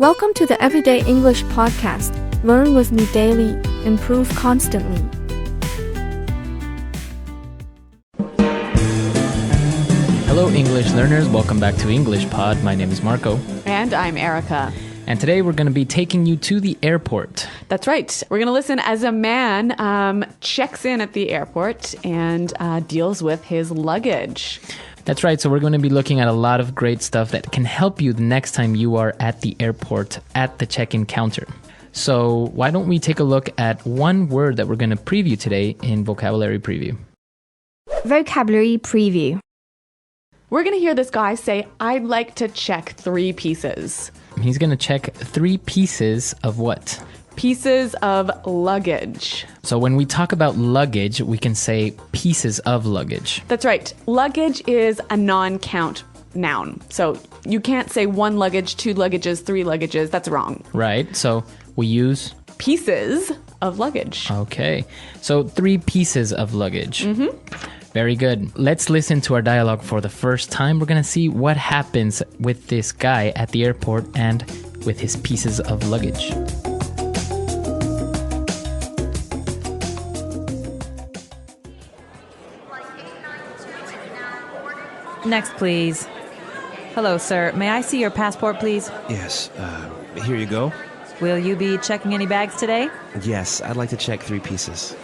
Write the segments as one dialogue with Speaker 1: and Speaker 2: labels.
Speaker 1: Welcome to the Everyday English Podcast. Learn with me daily, improve constantly.
Speaker 2: Hello, English learners. Welcome back to English Pod. My name is Marco.
Speaker 3: And I'm Erica.
Speaker 2: And today we're going to be taking you to the airport.
Speaker 3: That's right. We're going to listen as a man checks in at the airport and deals with his luggage.
Speaker 2: That's right. So we're going to be looking at a lot of great stuff that can help you the next time you are at the airport at the check-in counter. So why don't we take a look at one word that we're going to preview today in Vocabulary Preview.
Speaker 4: Vocabulary Preview.
Speaker 3: We're going to hear this guy say, I'd like to check 3 pieces.
Speaker 2: He's going to check 3 pieces of what?
Speaker 3: Pieces of luggage.
Speaker 2: So when we talk about luggage, we can say pieces of luggage.
Speaker 3: That's right. Luggage is a non-count noun. So you can't say 1 luggage, 2 luggages, 3 luggages. That's wrong.
Speaker 2: Right. So we use
Speaker 3: pieces of luggage.
Speaker 2: Okay. So 3 pieces of luggage. Very good. Let's listen to our dialogue for the first time. We're going to see what happens with this guy at the airport and with his pieces of luggage.
Speaker 5: Next, please. Hello, sir. May I see your passport, please?
Speaker 6: Yes, here you go.
Speaker 5: Will you be checking any bags today?
Speaker 6: Yes, I'd like to check 3 pieces.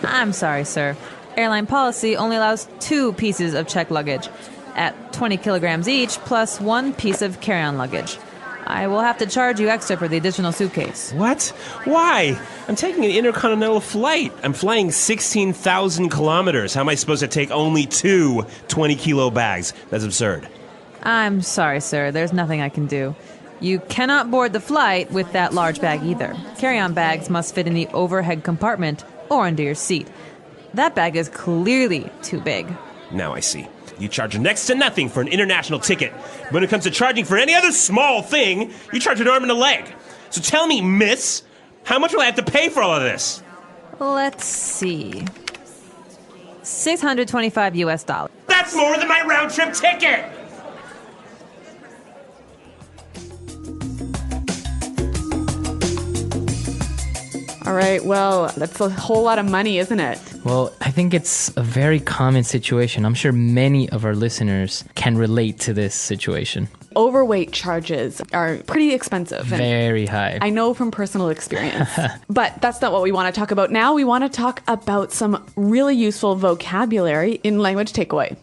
Speaker 5: I'm sorry, sir. Airline policy only allows 2 pieces of checked luggage at 20 kilograms each, plus 1 piece of carry-on luggage. I will have to charge you extra for the additional suitcase.
Speaker 6: What? Why? I'm taking an intercontinental flight. I'm flying 16,000 kilometers. How am I supposed to take only 2 20-kilo bags? That's absurd.
Speaker 5: I'm sorry, sir. There's nothing I can do. You cannot board the flight with that large bag either. Carry-on bags must fit in the overhead compartment or under your seat. That bag is clearly too big.
Speaker 6: Now I see. You charge next to nothing for an international ticket. When it comes to charging for any other small thing, you charge an arm and a leg. So tell me, miss, how much will I have to pay for all of this?
Speaker 5: Let's see. $625 US.
Speaker 6: That's more than my round-trip ticket!
Speaker 3: All right, well, that's a whole lot of money, isn't it?
Speaker 2: Well, I think it's a very common situation. I'm sure many of our listeners can relate to this situation.
Speaker 3: Overweight charges are pretty expensive.
Speaker 2: Very high.
Speaker 3: I know from personal experience. But that's not what we want to talk about now. We want to talk about some really useful vocabulary in language takeaway.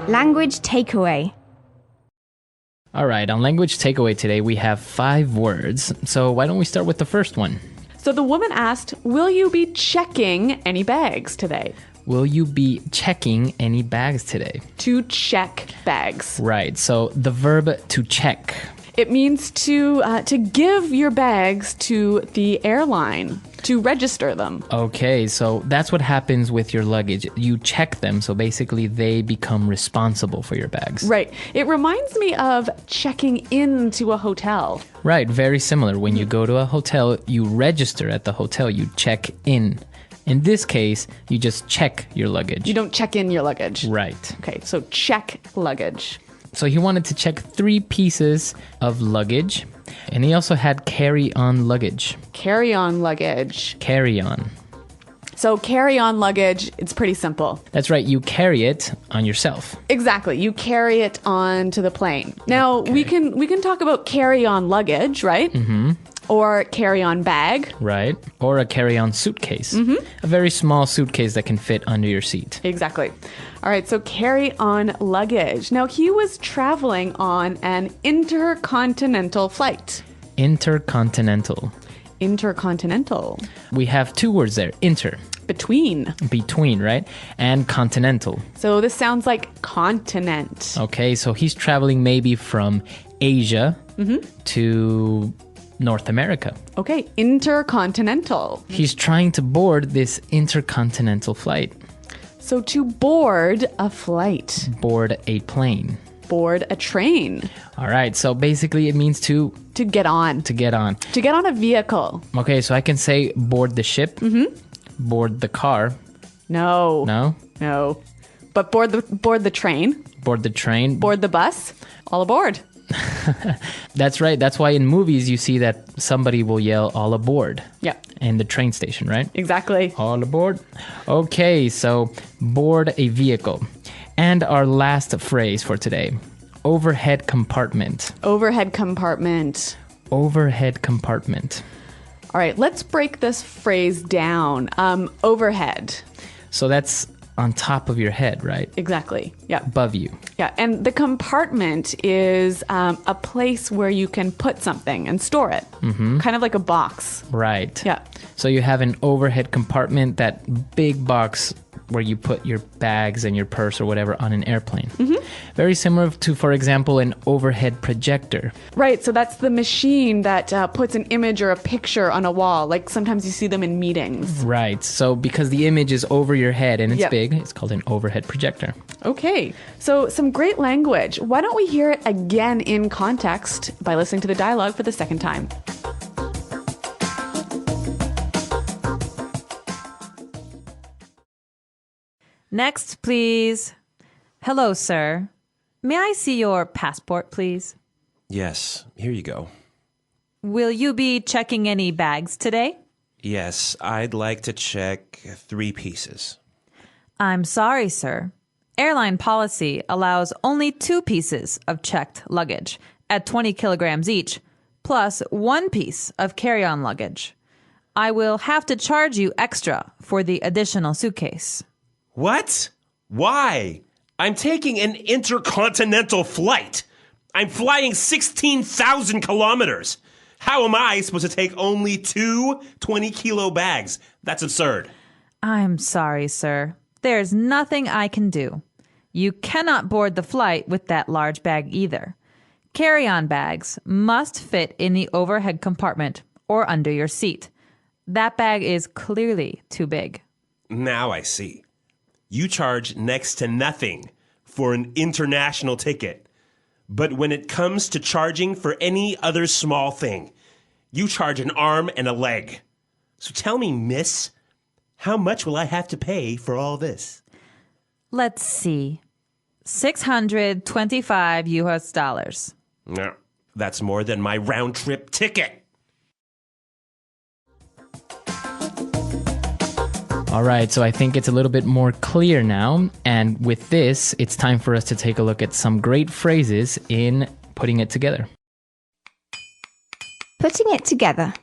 Speaker 4: Language Takeaway.
Speaker 2: All right, on language takeaway today, we have 5 words. So why don't we start with the first one?
Speaker 3: So the woman asked, will you be checking any bags today?
Speaker 2: Will you be checking any bags today?
Speaker 3: To check bags.
Speaker 2: Right, so the verb to check.
Speaker 3: It means to give your bags to the airline, to register them.
Speaker 2: Okay, so that's what happens with your luggage. You check them, so basically they become responsible for your bags.
Speaker 3: Right. It reminds me of checking into a hotel.
Speaker 2: Right, very similar. When you go to a hotel, you register at the hotel, you check in. In this case, you just check your luggage.
Speaker 3: You don't check in your luggage.
Speaker 2: Right.
Speaker 3: Okay, so check luggage.
Speaker 2: So he wanted to check 3 pieces of luggage, and he also had carry-on luggage.
Speaker 3: Carry-on luggage.
Speaker 2: Carry-on.
Speaker 3: So carry-on luggage, it's pretty simple.
Speaker 2: That's right, you carry it on yourself.
Speaker 3: Exactly, you carry it onto the plane. Now,
Speaker 2: Okay.
Speaker 3: we can talk about carry-on luggage, right? Mm-hmm. Or carry-on bag.
Speaker 2: Right. Or a carry-on suitcase. A very small suitcase that can fit under your seat.
Speaker 3: Exactly. All right, so carry-on luggage. Now, he was traveling on an intercontinental flight.
Speaker 2: Intercontinental.
Speaker 3: Intercontinental.
Speaker 2: We have 2 words there. Inter.
Speaker 3: Between.
Speaker 2: Between, right? And continental.
Speaker 3: So this sounds like continent.
Speaker 2: Okay, so he's traveling maybe from Asia to North America.
Speaker 3: Okay, intercontinental.
Speaker 2: He's trying to board this intercontinental flight.
Speaker 3: So to board a flight.
Speaker 2: Board a plane.
Speaker 3: Board a train.
Speaker 2: All right, so basically it means to
Speaker 3: get on.
Speaker 2: To get on.
Speaker 3: To get on a vehicle.
Speaker 2: Okay, so I can say board the ship. Board the car.
Speaker 3: No.
Speaker 2: No?
Speaker 3: No. But board the train.
Speaker 2: Board the train.
Speaker 3: Board the bus. All aboard.
Speaker 2: That's right. That's why in movies you see that somebody will yell all aboard.
Speaker 3: Yeah.
Speaker 2: In the train station, right?
Speaker 3: Exactly.
Speaker 2: All aboard. Okay, so board a vehicle. And our last phrase for today, overhead compartment.
Speaker 3: Overhead compartment.
Speaker 2: Overhead compartment.
Speaker 3: All right, let's break this phrase down. Overhead.
Speaker 2: So that's on top of your head, right?
Speaker 3: Exactly. Yeah.
Speaker 2: Above you.
Speaker 3: Yeah. And the compartment is a place where you can put something and store it. Mm-hmm. Kind of like a box.
Speaker 2: Right.
Speaker 3: Yeah.
Speaker 2: So you have an overhead compartment, that big box where you put your bags and your purse or whatever on an airplane. Mm-hmm. Very similar to, for example, an overhead projector.
Speaker 3: Right. So that's the machine that puts an image or a picture on a wall. Like sometimes you see them in meetings.
Speaker 2: Right. So because the image is over your head and it's
Speaker 3: Yep.
Speaker 2: big, it's called an overhead projector.
Speaker 3: Okay. So some great language. Why don't we hear it again in context by listening to the dialogue for the second time?
Speaker 5: Next, please. Hello, sir. May I see your passport, please?
Speaker 6: Yes, here you go.
Speaker 5: Will you be checking any bags today?
Speaker 6: Yes, I'd like to check 3 pieces.
Speaker 5: I'm sorry, sir. Airline policy allows only 2 pieces of checked luggage at 20 kilograms each, plus 1 piece of carry-on luggage. I will have to charge you extra for the additional suitcase.
Speaker 6: What? Why? I'm taking an intercontinental flight. I'm flying 16,000 kilometers. How am I supposed to take only 2 20-kilo bags? That's absurd.
Speaker 5: I'm sorry, sir. There's nothing I can do. You cannot board the flight with that large bag either. Carry-on bags must fit in the overhead compartment or under your seat. That bag is clearly too big.
Speaker 6: Now I see. You charge next to nothing for an international ticket. But when it comes to charging for any other small thing, you charge an arm and a leg. So tell me, miss, how much will I have to pay for all this?
Speaker 5: Let's see. $625 US.
Speaker 6: No, that's more than my round-trip ticket.
Speaker 2: All right, so I think it's a little bit more clear now. And with this, it's time for us to take a look at some great phrases in putting it together.
Speaker 4: Putting it together.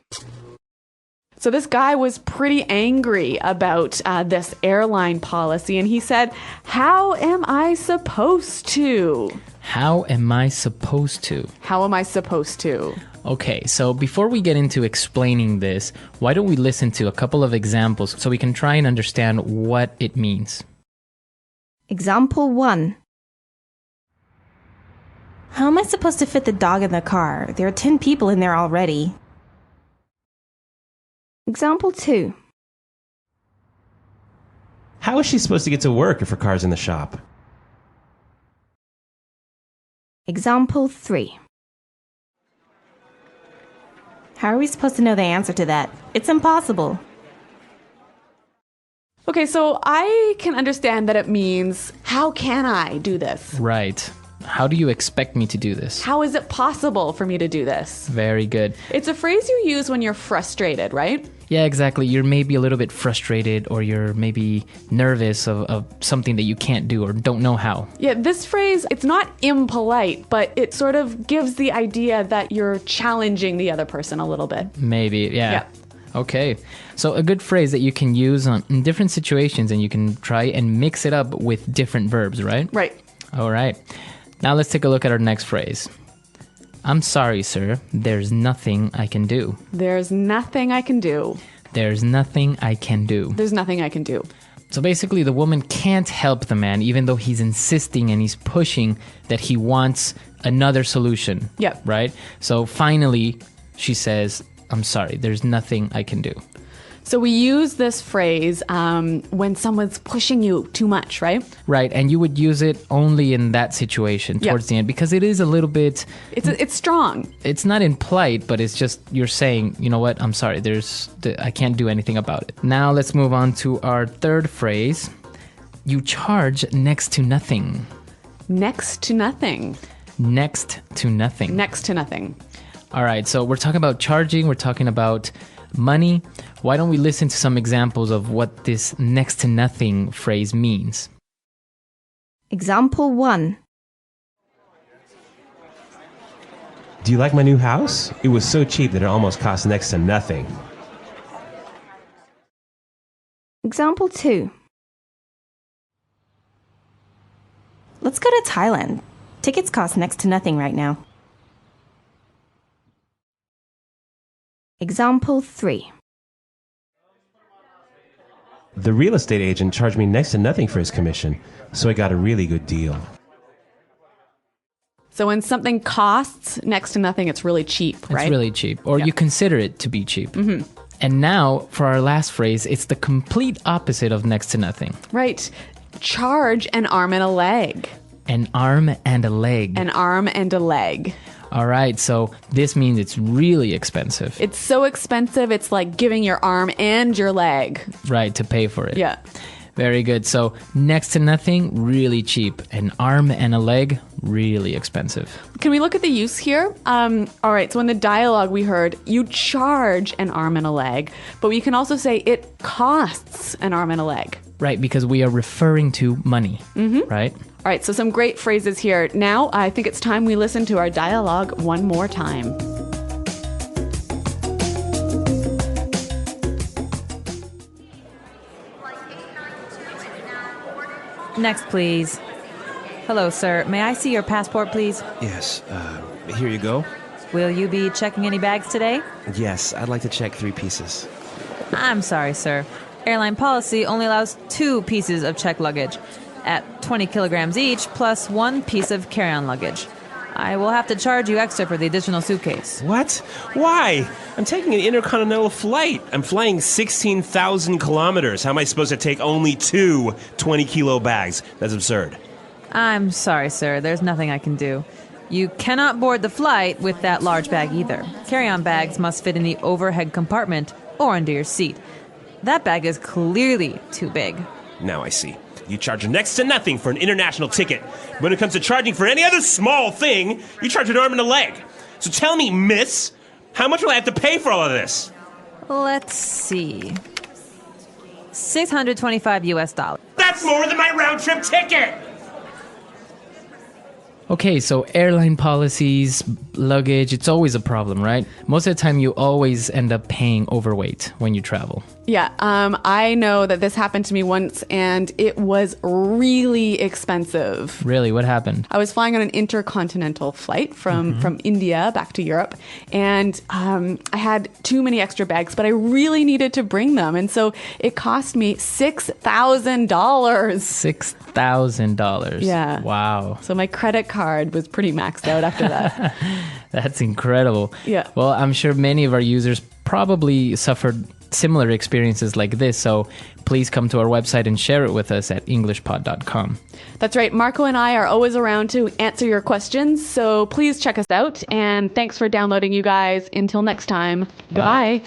Speaker 3: So this guy was pretty angry about this airline policy, and he said, "How am I supposed to?
Speaker 2: How am I supposed to?
Speaker 3: How am I supposed to?"
Speaker 2: Okay, so before we get into explaining this, why don't we listen to a couple of examples so we can try and understand what it means?
Speaker 4: Example 1.
Speaker 7: How am I supposed to fit the dog in the car? There are 10 people in there already.
Speaker 4: Example 2.
Speaker 6: How is she supposed to get to work if her car's in the shop?
Speaker 4: Example 3.
Speaker 7: How are we supposed to know the answer to that? It's impossible.
Speaker 3: Okay, so I can understand that it means, how can I do this?
Speaker 2: Right. How do you expect me to do this?
Speaker 3: How is it possible for me to do this?
Speaker 2: Very good.
Speaker 3: It's a phrase you use when you're frustrated, right?
Speaker 2: Yeah, exactly. You're maybe a little bit frustrated or you're maybe nervous of something that you can't do or don't know how.
Speaker 3: Yeah, this phrase, it's not impolite, but it sort of gives the idea that you're challenging the other person a little bit.
Speaker 2: Maybe, yeah.
Speaker 3: Yeah.
Speaker 2: Okay. So a good phrase that you can use in different situations and you can try and mix it up with different verbs, right?
Speaker 3: Right.
Speaker 2: All right. Now let's take a look at our next phrase. I'm sorry, sir. There's nothing I can do.
Speaker 3: There's nothing I can do.
Speaker 2: There's nothing I can do.
Speaker 3: There's nothing I can do.
Speaker 2: So basically, the woman can't help the man, even though he's insisting and he's pushing that he wants another solution.
Speaker 3: Yep.
Speaker 2: Right? So finally, she says, I'm sorry, there's nothing I can do.
Speaker 3: So we use this phrase when someone's pushing you too much, right?
Speaker 2: Right, and you would use it only in that situation towards the end because it is a little bit...
Speaker 3: It's strong.
Speaker 2: It's not impolite, but it's just you're saying, you know what, I'm sorry, I can't do anything about it. Now let's move on to our third phrase. You charge next to nothing.
Speaker 3: Next to nothing.
Speaker 2: next to nothing.
Speaker 3: Next to nothing.
Speaker 2: All right, so we're talking about charging, we're talking about money. Why don't we listen to some examples of what this next to nothing phrase means?
Speaker 4: Example 1.
Speaker 6: Do you like my new house? It was so cheap that it almost cost next to nothing.
Speaker 4: Example 2.
Speaker 7: Let's go to Thailand. Tickets cost next to nothing right now.
Speaker 4: Example 3.
Speaker 6: The real estate agent charged me next to nothing for his commission, so I got a really good deal.
Speaker 3: So when something costs next to nothing, it's really cheap, right?
Speaker 2: It's really cheap, or you consider it to be cheap. Mm-hmm. And now, for our last phrase, it's the complete opposite of next to nothing.
Speaker 3: Right. Charge an arm and a leg.
Speaker 2: An arm and a leg.
Speaker 3: An arm and a leg.
Speaker 2: All right, so this means it's really expensive.
Speaker 3: It's so expensive, it's like giving your arm and your leg.
Speaker 2: Right, to pay for it.
Speaker 3: Yeah.
Speaker 2: Very good. So next to nothing, really cheap. An arm and a leg, really expensive.
Speaker 3: Can we look at the use here? All right, so in the dialogue we heard, you charge an arm and a leg, but we can also say it costs an arm and a leg.
Speaker 2: Right, because we are referring to money, right?
Speaker 3: All right, so some great phrases here. Now, I think it's time we listen to our dialogue one more time.
Speaker 5: Next, please. Hello, sir. May I see your passport, please?
Speaker 8: Yes, here you go.
Speaker 5: Will you be checking any bags today?
Speaker 8: Yes, I'd like to check 3 pieces.
Speaker 5: I'm sorry, sir. Airline policy only allows 2 pieces of checked luggage at 20 kilograms each, plus 1 piece of carry-on luggage. I will have to charge you extra for the additional suitcase.
Speaker 6: What? Why? I'm taking an intercontinental flight. I'm flying 16,000 kilometers. How am I supposed to take only 2 20-kilo bags? That's absurd.
Speaker 5: I'm sorry, sir. There's nothing I can do. You cannot board the flight with that large bag either. Carry-on bags must fit in the overhead compartment or under your seat. That bag is clearly too big.
Speaker 6: Now I see. You charge next to nothing for an international ticket. When it comes to charging for any other small thing, you charge an arm and a leg. So tell me, miss, how much will I have to pay for all of this?
Speaker 5: Let's see. $625 US.
Speaker 6: That's more than my round-trip ticket!
Speaker 2: Okay, so airline policies, luggage, it's always a problem, right? Most of the time you always end up paying overweight when you travel.
Speaker 3: Yeah, I know that this happened to me once, and it was really expensive.
Speaker 2: Really, what happened?
Speaker 3: I was flying on an intercontinental flight from India back to Europe, and I had too many extra bags, but I really needed to bring them, and so it cost me $6,000.
Speaker 2: $6,000.
Speaker 3: Yeah.
Speaker 2: Wow.
Speaker 3: So my credit card was pretty maxed out after that.
Speaker 2: That's incredible.
Speaker 3: Yeah.
Speaker 2: Well, I'm sure many of our users probably suffered similar experiences like this, so please come to our website and share it with us at englishpod.com.
Speaker 3: That's right. Marco and I are always around to answer your questions, so please check us out, and thanks for downloading, you guys. Until next time, bye.